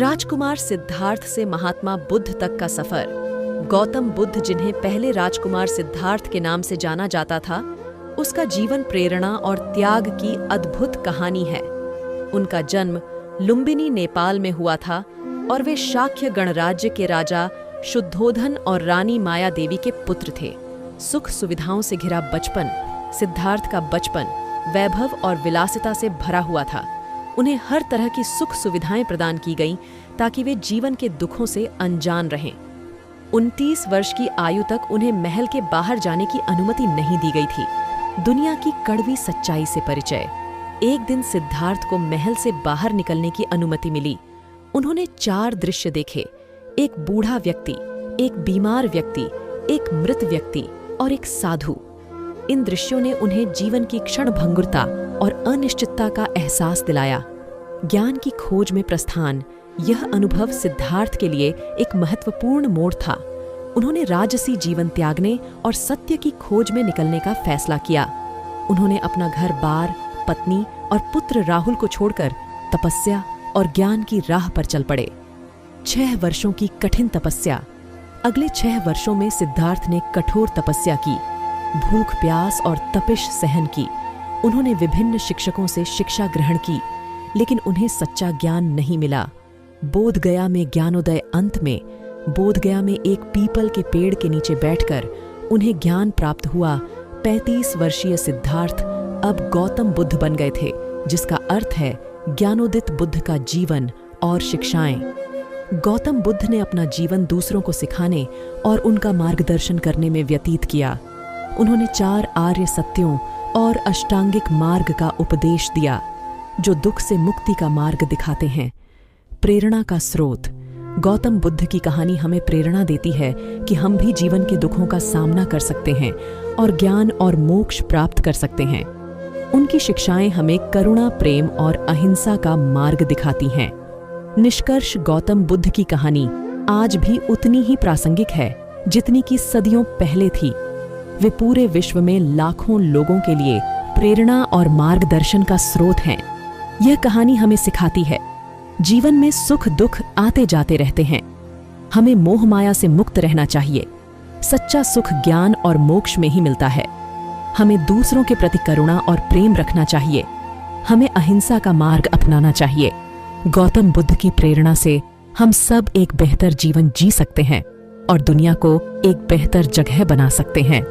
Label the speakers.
Speaker 1: राजकुमार सिद्धार्थ से महात्मा बुद्ध तक का सफर। गौतम बुद्ध, जिन्हें पहले राजकुमार सिद्धार्थ के नाम से जाना जाता था, उसका जीवन प्रेरणा और त्याग की अद्भुत कहानी है। उनका जन्म लुम्बिनी, नेपाल में हुआ था और वे शाक्य गणराज्य के राजा शुद्धोधन और रानी माया देवी के पुत्र थे। सुख सुविधाओं से घिरा बचपन, सिद्धार्थ का बचपन वैभव और विलासिता से भरा हुआ था। उन्हें हर तरह की सुख सुविधाएं प्रदान की गईं ताकि वे जीवन के दुखों से अनजान रहें। 29 वर्ष की आयु तक उन्हें महल के बाहर जाने की अनुमति नहीं दी गई थी। दुनिया की कड़वी सच्चाई से परिचय। एक दिन सिद्धार्थ को महल से बाहर निकलने की अनुमति मिली। उन्होंने 4 दृश्य देखे: एक बूढ़ा व्यक्ति, एक बीमार व्यक्ति, एक मृत व्यक्ति और एक साधु। इन दृश्यों ने उन्हें जीवन की क्षणभंगुरता और अनिश्चितता का एहसास दिलाया। ज्ञान की खोज में प्रस्थान, यह अनुभव सिद्धार्थ के लिए एक महत्वपूर्ण मोड़ था। उन्होंने राजसी जीवन त्यागने और सत्य की खोज में निकलने का फैसला किया। उन्होंने अपना घर-बार, पत्नी और पुत्र राहुल को छोड़कर तपस्या और ज्ञान की राह पर चल पड़े। 6 वर्षों की कठिन तपस्या। अगले 6 वर्षों में सिद्धार्थ ने कठोर तपस्या की, भूख प्यास और तपिश सहन की। उन्होंने विभिन्न शिक्षकों से शिक्षा ग्रहण की, लेकिन उन्हें सच्चा ज्ञान नहीं मिला। बोधगया में ज्ञानोदय अंत में, बोधगया में एक पीपल के पेड़ के नीचे बैठकर उन्हें ज्ञान प्राप्त हुआ। 35 वर्षीय सिद्धार्थ अब गौतम बुद्ध बन गए थे, जिसका अर्थ है ज्ञानोदित बुद्ध का जीवन और शिक्षाएं। गौतम बुद्ध ने अपना जीवन दूसरों को सिखाने और उनका मार्गदर्शन करने में व्यतीत किया। उन्होंने 4 आर्य सत्यों और अष्टांगिक मार्ग का उपदेश दिया, जो दुख से मुक्ति का मार्ग दिखाते हैं। प्रेरणा का स्रोत। गौतम बुद्ध की कहानी हमें प्रेरणा देती है कि हम भी जीवन के दुखों का सामना कर सकते हैं और ज्ञान और मोक्ष प्राप्त कर सकते हैं। उनकी शिक्षाएं हमें करुणा, प्रेम और अहिंसा का मार्ग दिखाती हैं। निष्कर्ष, गौतम बुद्ध की कहानी आज भी उतनी ही प्रासंगिक है जितनी कि सदियों पहले थी। वे पूरे विश्व में लाखों लोगों के लिए प्रेरणा और मार्गदर्शन का स्रोत हैं। यह कहानी हमें सिखाती है, जीवन में सुख दुख आते जाते रहते हैं। हमें मोह माया से मुक्त रहना चाहिए। सच्चा सुख ज्ञान और मोक्ष में ही मिलता है। हमें दूसरों के प्रति करुणा और प्रेम रखना चाहिए। हमें अहिंसा का मार्ग अपनाना चाहिए। गौतम बुद्ध की प्रेरणा से हम सब एक बेहतर जीवन जी सकते हैं और दुनिया को एक बेहतर जगह बना सकते हैं।